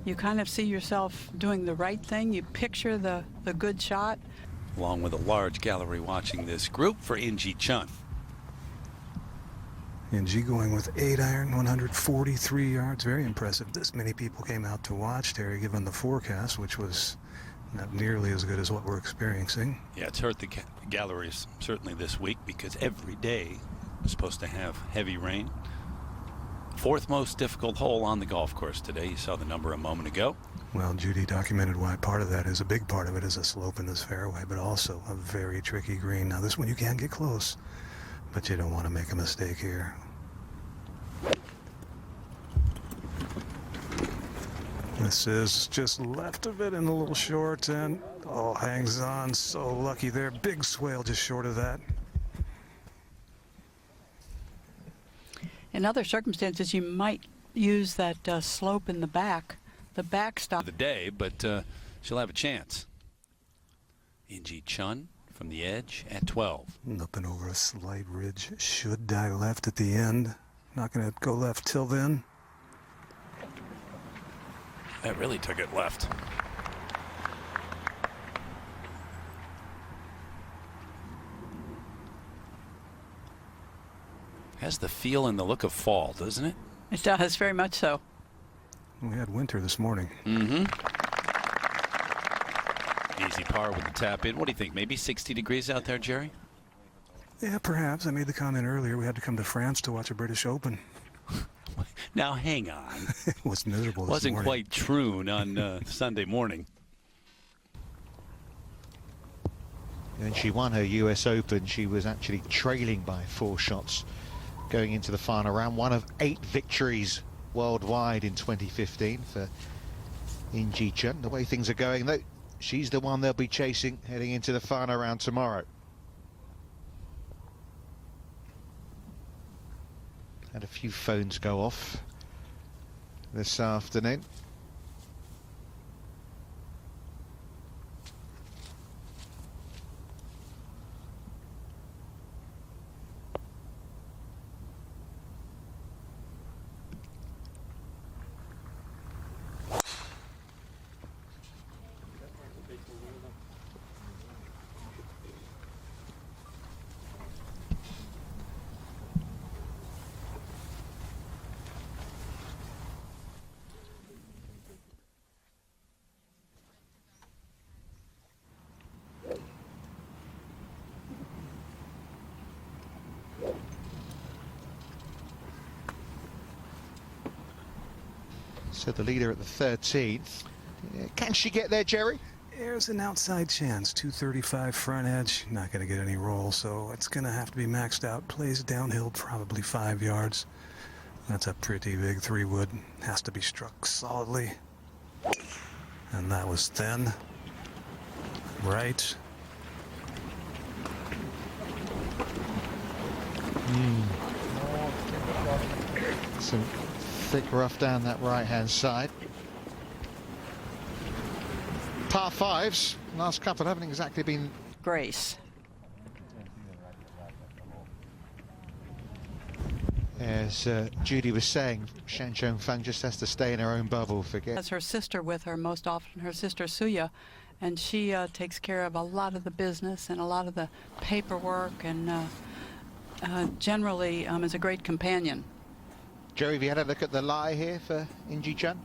You kind of see yourself doing the right thing. You picture the good shot. Along with a large gallery watching this group for In Gee Chun. In Gee going with 8 iron, 143 yards. Very impressive. This many people came out to watch, Terry, given the forecast, which was not nearly as good as what we're experiencing. Yeah, it's hurt the galleries certainly this week because every day is supposed to have heavy rain. 4th most difficult hole on the golf course today. You saw the number a moment ago. Well, Judy documented why part of that is, a big part of it is a slope in this fairway, but also a very tricky green. Now, this one you can get close, but you don't want to make a mistake here. This is just left of it and a little short, and oh, hangs on. So lucky there. Big swale just short of that. In other circumstances, you might use that slope in the backstop. The day, but she'll have a chance. In Gee Chun from the edge at 12. Up and over a slight ridge. Should die left at the end. Not going to go left till then. That really took it left. Has the feel and the look of fall, doesn't it? It does, very much so. We had winter this morning. Mm-hmm. Easy par with the tap in. What do you think? Maybe 60 degrees out there, Jerry? Yeah, perhaps. I made the comment earlier. We had to come to France to watch a British Open. Now, hang on. It was miserable this Wasn't morning. quite Troon on Sunday morning. When she won her US Open, she was actually trailing by 4 shots going into the final round. One of 8 victories worldwide in 2015 for In Gee Chun. The way things are going, though, she's the one they'll be chasing heading into the final round tomorrow. Had a few phones go off this afternoon. So the leader at the 13th. Can she get there, Jerry? There's an outside chance. 235 front edge. Not going to get any roll, so it's going to have to be maxed out. Plays downhill probably 5 yards. That's a pretty big 3-wood. Has to be struck solidly. And that was thin. Right. Some thick rough down that right-hand side. Par fives, last couple haven't exactly been... Grace. As Judy was saying, Shan Chong Feng just has to stay in her own bubble, forget. Has her sister with her most often, her sister Suya, and she takes care of a lot of the business and a lot of the paperwork, and generally is a great companion. Joey, have you had a look at the lie here for In Gee Chun?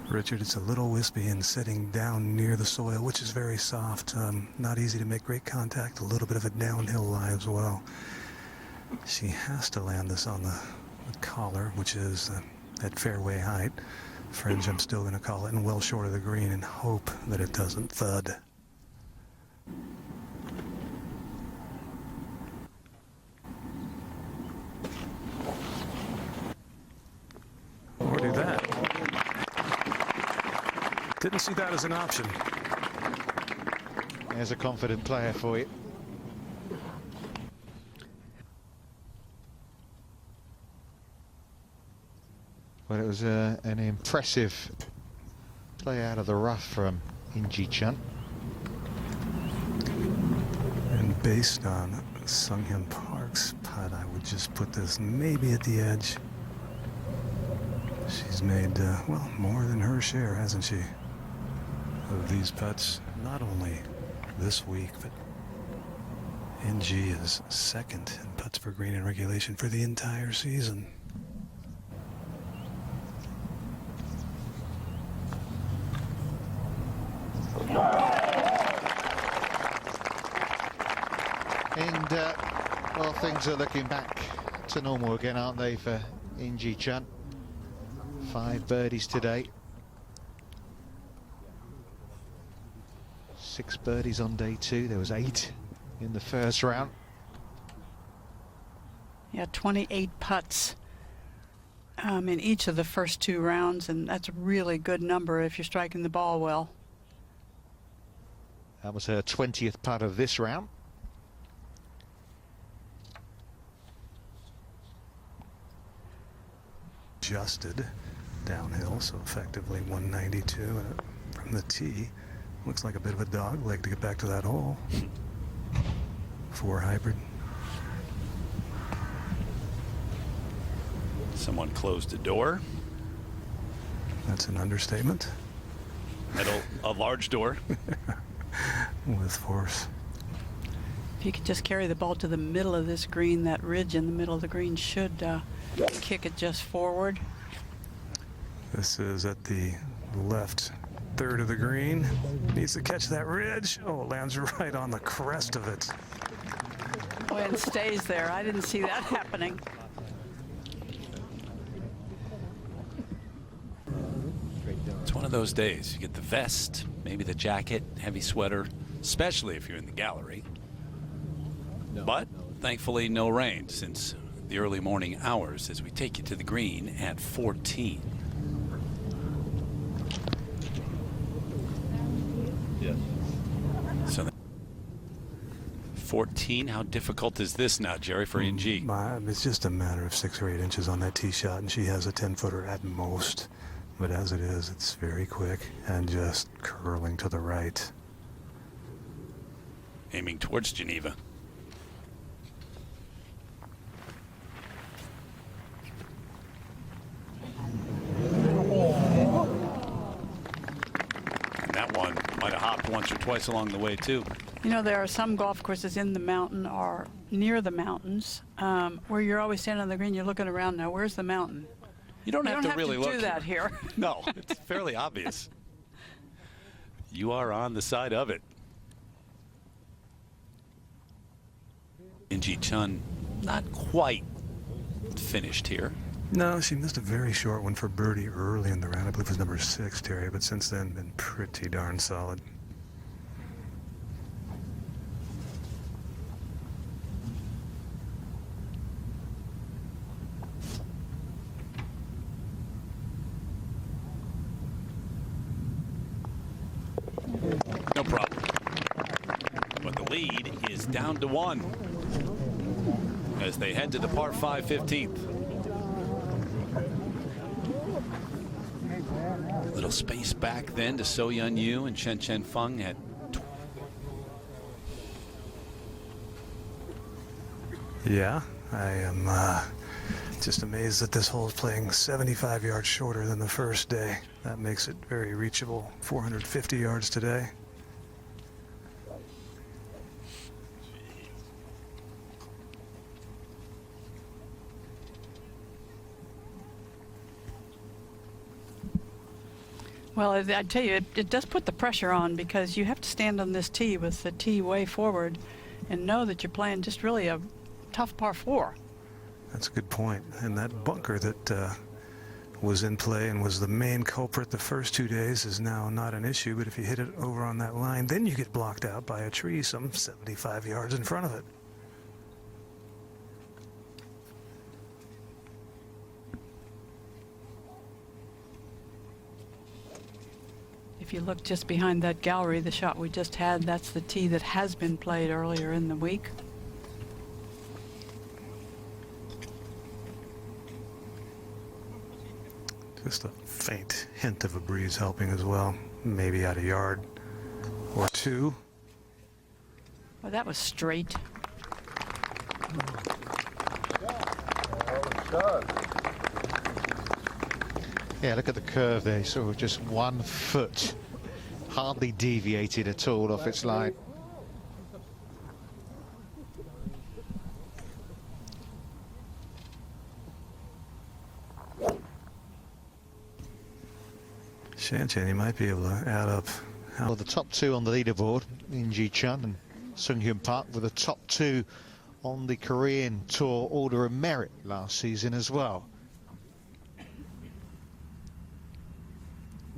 Richard, it's a little wispy and sitting down near the soil, which is very soft. Not easy to make great contact. A little bit of a downhill lie as well. She has to land this on the collar, which is at fairway height. Fringe, I'm still going to call it, and well short of the green, and hope that it doesn't thud. Or do that. Didn't see that as an option. There's a confident player for you. Well, it was an impressive play out of the rough from In Gee Chun. And based on Sung Hyun Park's putt, I would just put this maybe at the edge. She's made, well, more than her share, hasn't she, of these putts, not only this week, but In Gee is second in putts per green in regulation for the entire season. And, well, things are looking back to normal again, aren't they, for In Gee Chun? 5 birdies today. 6 birdies on day 2. There was 8 in the first round. Yeah, 28 putts in each of the first 2 rounds, and that's a really good number if you're striking the ball well. That was her 20th putt of this round. Adjusted downhill, so effectively 192 from the tee. Looks like a bit of a dog leg to get back to that hole. 4 hybrid. Someone closed the door. That's an understatement. A large door. With force. If you could just carry the ball to the middle of this green, that ridge in the middle of the green should kick it just forward. This is at the left third of the green. Needs to catch that ridge. Oh, it lands right on the crest of it. Boy, and stays there. I didn't see that happening. It's one of those days. You get the vest, maybe the jacket, heavy sweater, especially if you're in the gallery. But thankfully no rain since the early morning hours as we take you to the green at 14. Yes. So 14, how difficult is this now, Jerry, for In Gee? It's just a matter of 6 or 8 inches on that tee shot, and she has a 10-footer at most. But as it is, it's very quick and just curling to the right. Aiming towards Geneva. And that one might have hopped once or twice along the way, too. You know, there are some golf courses in the mountain or near the mountains where you're always standing on the green, you're looking around. Now, where's the mountain? You don't have to really look. do that here. No, it's fairly obvious. You are on the side of it. In Gee Chun, not quite finished here. No, she missed a very short one for birdie early in the round. I believe it was number 6, Terry, but since then been pretty darn solid. No problem. But the lead is down to 1. as they head to the par 5 15th. Little space back then to So Yun Yu and Chen Chen Feng at Yeah, I am just amazed that this hole is playing 75 yards shorter than the first day. That makes it very reachable. 450 yards today. Well, I tell you, it does put the pressure on, because you have to stand on this tee with the tee way forward and know that you're playing just really a tough par 4. That's a good point. And that bunker that was in play and was the main culprit the first 2 days is now not an issue. But if you hit it over on that line, then you get blocked out by a tree some 75 yards in front of it. If you look just behind that gallery, the shot we just had, that's the tee that has been played earlier in the week. Just a faint hint of a breeze helping as well. Maybe out a yard or two. Well, that was straight. Yeah, look at the curve there. Sort of just 1 foot, hardly deviated at all off its line. Shan Chen, you might be able to add up. Well, the top 2 on the leaderboard, In Gee Chun and Sung Hyun Park, were the top 2 on the Korean Tour Order of Merit last season as well.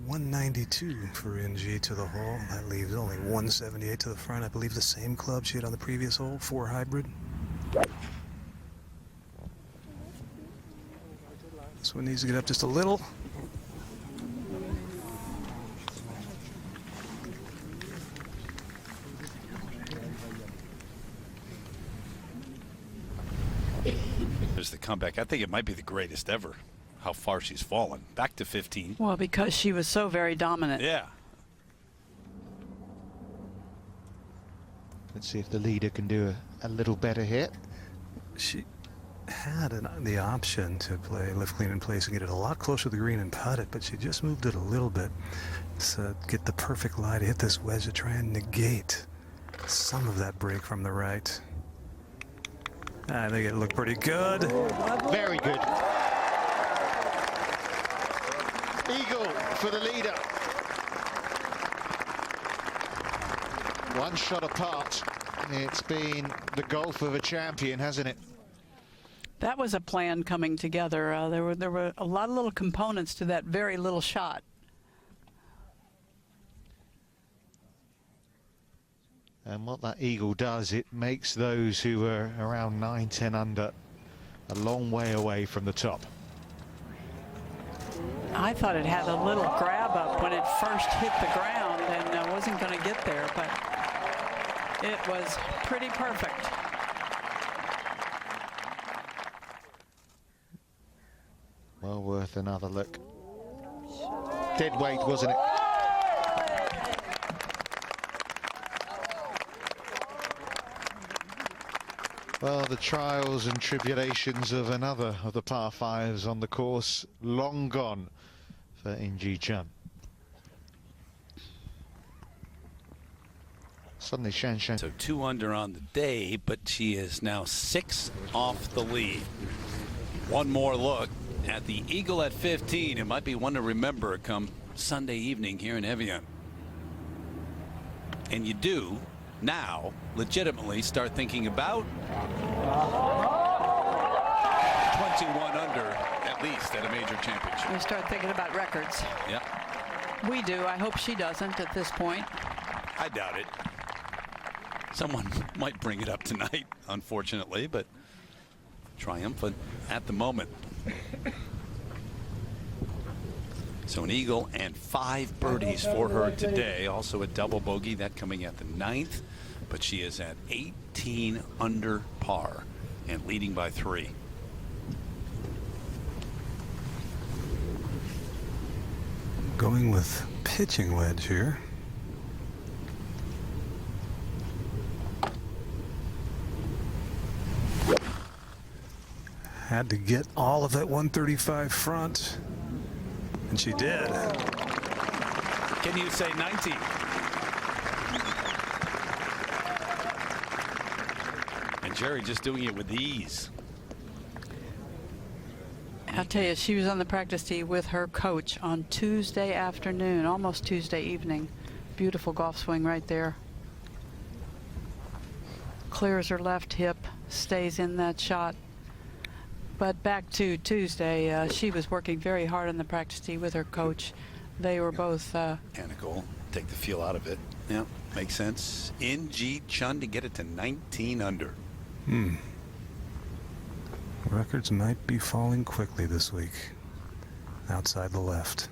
192 for In Gee to the hole. That leaves only 178 to the front. I believe the same club she had on the previous hole, 4 hybrid. This one needs to get up just a little. There's the comeback. I think it might be the greatest ever, how far she's fallen. Back to 15. Well, because she was so very dominant. Yeah. Let's see if the leader can do a little better hit. She had the option to play lift clean in place and get it a lot closer to the green and putt it, but she just moved it a little bit to get the perfect lie to hit this wedge to try and negate some of that break from the right. I think it looked pretty good. Very good. Eagle for the leader. 1 shot apart. It's been the golf of a champion, hasn't it? That was a plan coming together. There were a lot of little components to that very little shot. And what that eagle does, it makes those who were around 9, 10 under a long way away from the top. I thought it had a little grab up when it first hit the ground and wasn't going to get there, but it was pretty perfect. Well worth another look. Dead weight, wasn't it? Well, the trials and tribulations of another of the par 5s on the course, long gone for In Gee Chun. Suddenly Shan Shan. So 2 under on the day, but she is now 6 off the lead. One more look at the eagle at 15. It might be one to remember come Sunday evening here in Evian. And you do now legitimately start thinking about 21 under at least at a major championship. We start thinking about records. Yeah, We do. I hope she doesn't at this point. I doubt it. Someone might bring it up tonight, unfortunately, but triumphant at the moment. So an eagle and 5 birdies for her today. Also a double bogey, that coming at the 9th. But she is at 18 under par and leading by 3. Going with pitching wedge here. Had to get all of that 135 front, and she did. Can you say 90? And Jerry just doing it with ease. I'll tell you, she was on the practice tee with her coach on Tuesday afternoon, almost Tuesday evening. Beautiful golf swing right there. Clears her left hip, stays in that shot. But back to Tuesday, she was working very hard on the practice tee with her coach. They were both... Mechanical, take the feel out of it. Yeah, makes sense. In Gee Chun to get it to 19 under. Records might be falling quickly this week. Outside the left.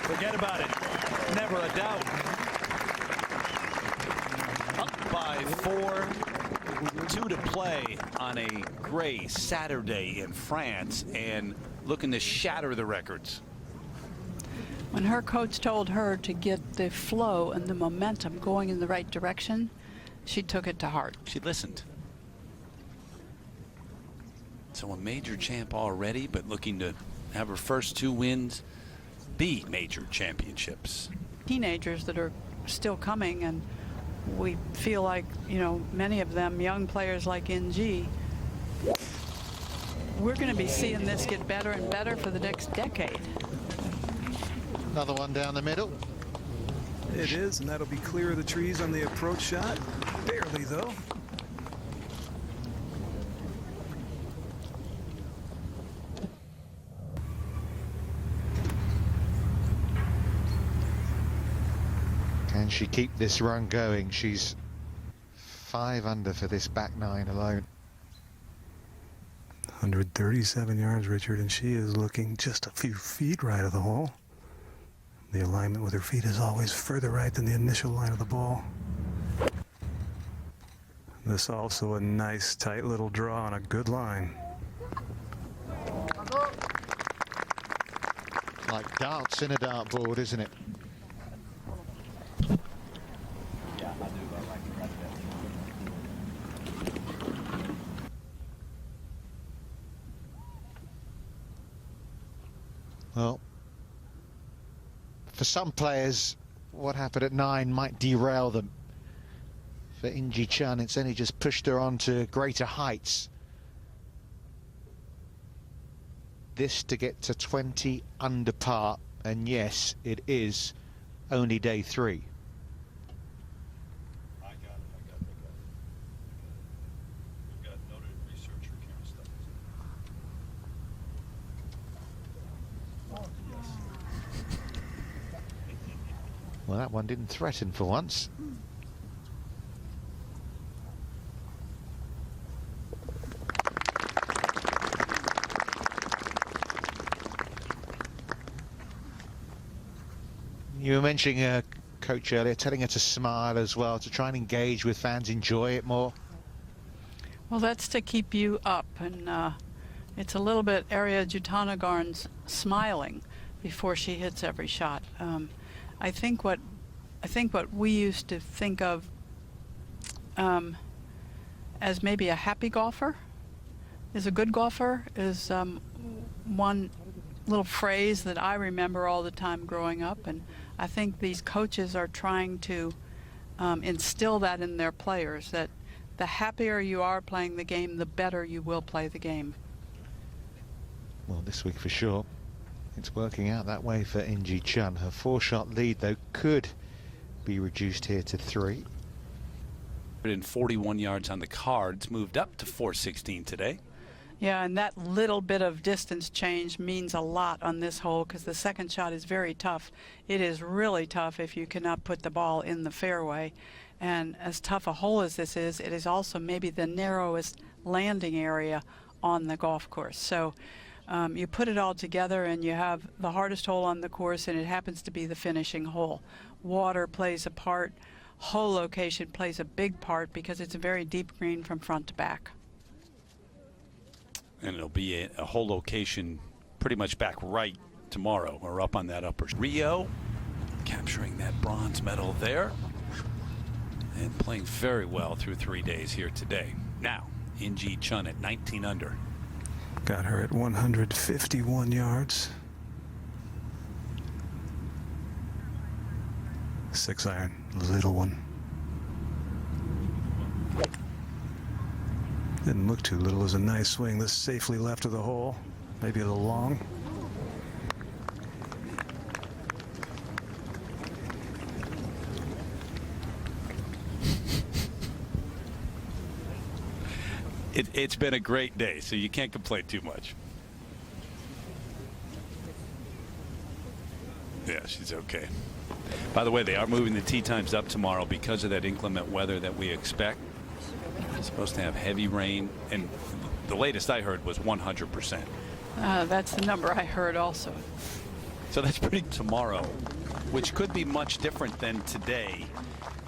Forget about it. Never a doubt. Up by 4, 2 to play on a gray Saturday in France, and looking to shatter the records. When her coach told her to get the flow and the momentum going in the right direction, she took it to heart. She listened. So a major champ already, but looking to have her first 2 wins be major championships. Teenagers that are still coming, and we feel like, you know, many of them young players like In Gee, we're going to be seeing this get better and better for the next decade. Another one down the middle. It is, and that'll be clear of the trees on the approach shot. Barely, though. Can she keep this run going? She's 5 under for this back 9 alone. 137 yards, Richard, and she is looking just a few feet right of the hole. The alignment with her feet is always further right than the initial line of the ball. This also a nice, tight little draw on a good line. Like darts in a dartboard, isn't it? Well, for some players, what happened at 9 might derail them. For In Gee Chun, it's only just pushed her on to greater heights. This to get to 20 under par, and yes, it is only day 3. I got it. We've got noted researcher camera studies. Well, that one didn't threaten for once. You were mentioning coach earlier, telling her to smile as well, to try and engage with fans, enjoy it more. Well, that's to keep you up, and it's a little bit Ariya Jutanugarn's smiling before she hits every shot. I think what we used to think of as maybe a happy golfer is a good golfer is one little phrase that I remember all the time growing up, and I think these coaches are trying to instill that in their players, that the happier you are playing the game, the better you will play the game. Well, this week for sure. It's working out that way for In Gee Chun. Her 4-shot lead, though, could be reduced here to 3. 41 yards on the cards, moved up to 416 today. Yeah, and that little bit of distance change means a lot on this hole, because the second shot is very tough. It is really tough if you cannot put the ball in the fairway. And as tough a hole as this is, it is also maybe the narrowest landing area on the golf course. So You put it all together and you have the hardest hole on the course, and it happens to be the finishing hole. Water plays a part. Hole location plays a big part because it's a very deep green from front to back. And it'll be a hole location pretty much back right tomorrow, or up on that upper. Rio capturing that bronze medal there and playing very well through 3 days here today. Now, In Gee Chun at 19 under. Got her at 151 yards. 6 iron, little one. Didn't look too little. It was a nice swing. This safely left of the hole. Maybe a little long. It's been a great day, so you can't complain too much. Yeah, she's okay. By the way, they are moving the tee times up tomorrow because of that inclement weather that we expect. It's supposed to have heavy rain, and the latest I heard was 100%. That's the number I heard also. So that's pretty tomorrow, which could be much different than today,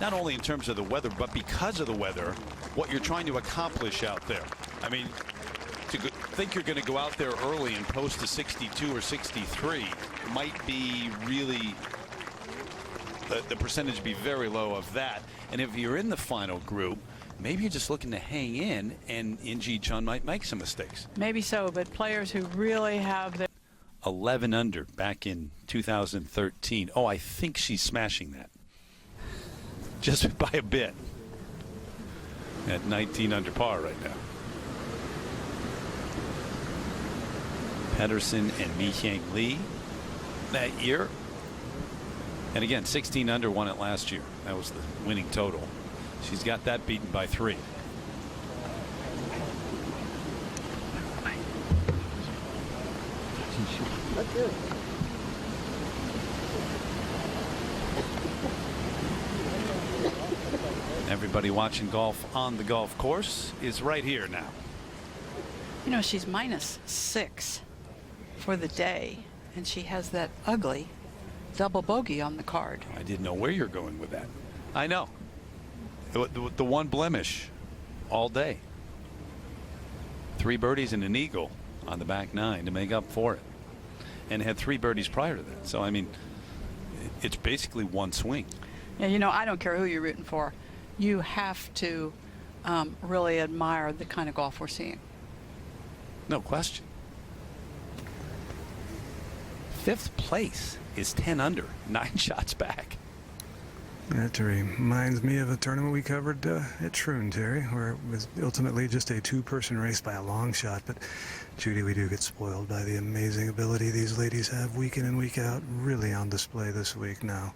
not only in terms of the weather, but because of the weather, what you're trying to accomplish out there. I mean, to think you're going to go out there early and post a 62 or 63 might be really, the percentage be very low of that. And if you're in the final group, maybe you're just looking to hang in, and In Gee Chun might make some mistakes. Maybe so, but players who really have their 11 under back in 2013. Oh, I think she's smashing that. Just by a bit. At 19 under par right now. Pedersen and Mi-Hyang Lee that year. And again, 16 under, won it last year. That was the winning total. She's got that beaten by 3. That's good. Everybody watching golf on the golf course is right here now. You know, she's -6 for the day, and she has that ugly double bogey on the card. I didn't know where you're going with that. I know. The one blemish all day. 3 birdies and an eagle on the back 9 to make up for it. And had 3 birdies prior to that. So, I mean, it's basically one swing. Yeah, you know, I don't care who you're rooting for. You have to really admire the kind of golf we're seeing. No question. 5th place is 10 under, 9 shots back. That reminds me of a tournament we covered at Troon, Terry, where it was ultimately just a 2-person race by a long shot. But, Judy, we do get spoiled by the amazing ability these ladies have week in and week out, really on display this week. Now,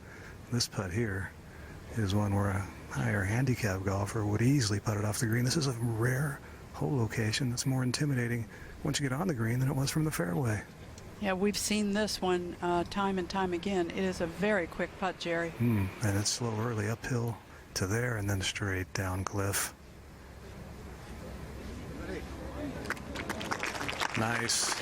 this putt here is one where a higher handicap golfer would easily putt it off the green. This is a rare hole location that's more intimidating once you get on the green than it was from the fairway. Yeah, we've seen this one time and time again. It is a very quick putt, Jerry. And it's slow early uphill to there and then straight down cliff. Nice.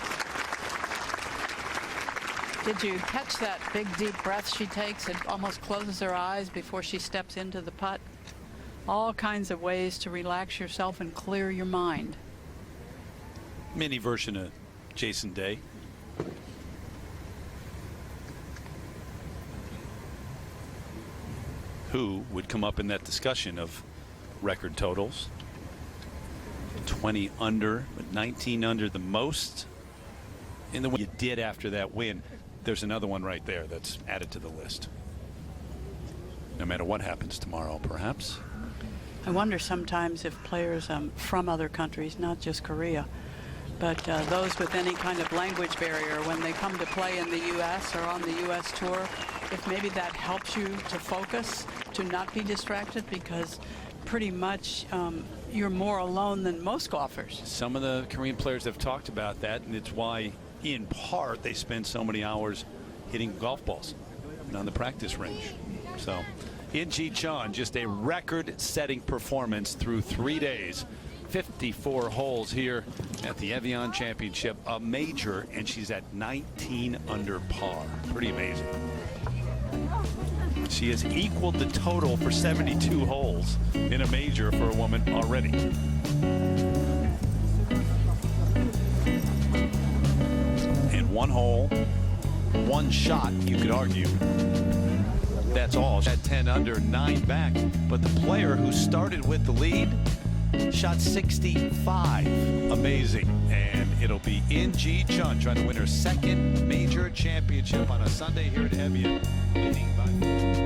Did you catch that big deep breath she takes and almost closes her eyes before she steps into the putt? All kinds of ways to relax yourself and clear your mind. Mini version of Jason Day. Who would come up in that discussion of record totals? 20 under, but 19 under the most in the win. You did after that win. There's another one right there that's added to the list. No matter what happens tomorrow, perhaps. I wonder sometimes if players from other countries, not just Korea, but those with any kind of language barrier, when they come to play in the U.S. or on the U.S. tour, if maybe that helps you to focus, to not be distracted, because pretty much you're more alone than most golfers. Some of the Korean players have talked about that, and it's why, in part, they spend so many hours hitting golf balls and on the practice range. So, In Gee Chun, just a record-setting performance through 3 days 54 holes here at the Evian Championship, a major, and she's at 19 under par. Pretty amazing. She has equaled the total for 72 holes in a major for a woman already. And one hole, one shot, you could argue. That's all. At 10 under, 9 back. But the player who started with the lead shot 65. Amazing. And it'll be In Gee Chun trying to win her second major championship on a Sunday here at Evian. Leading by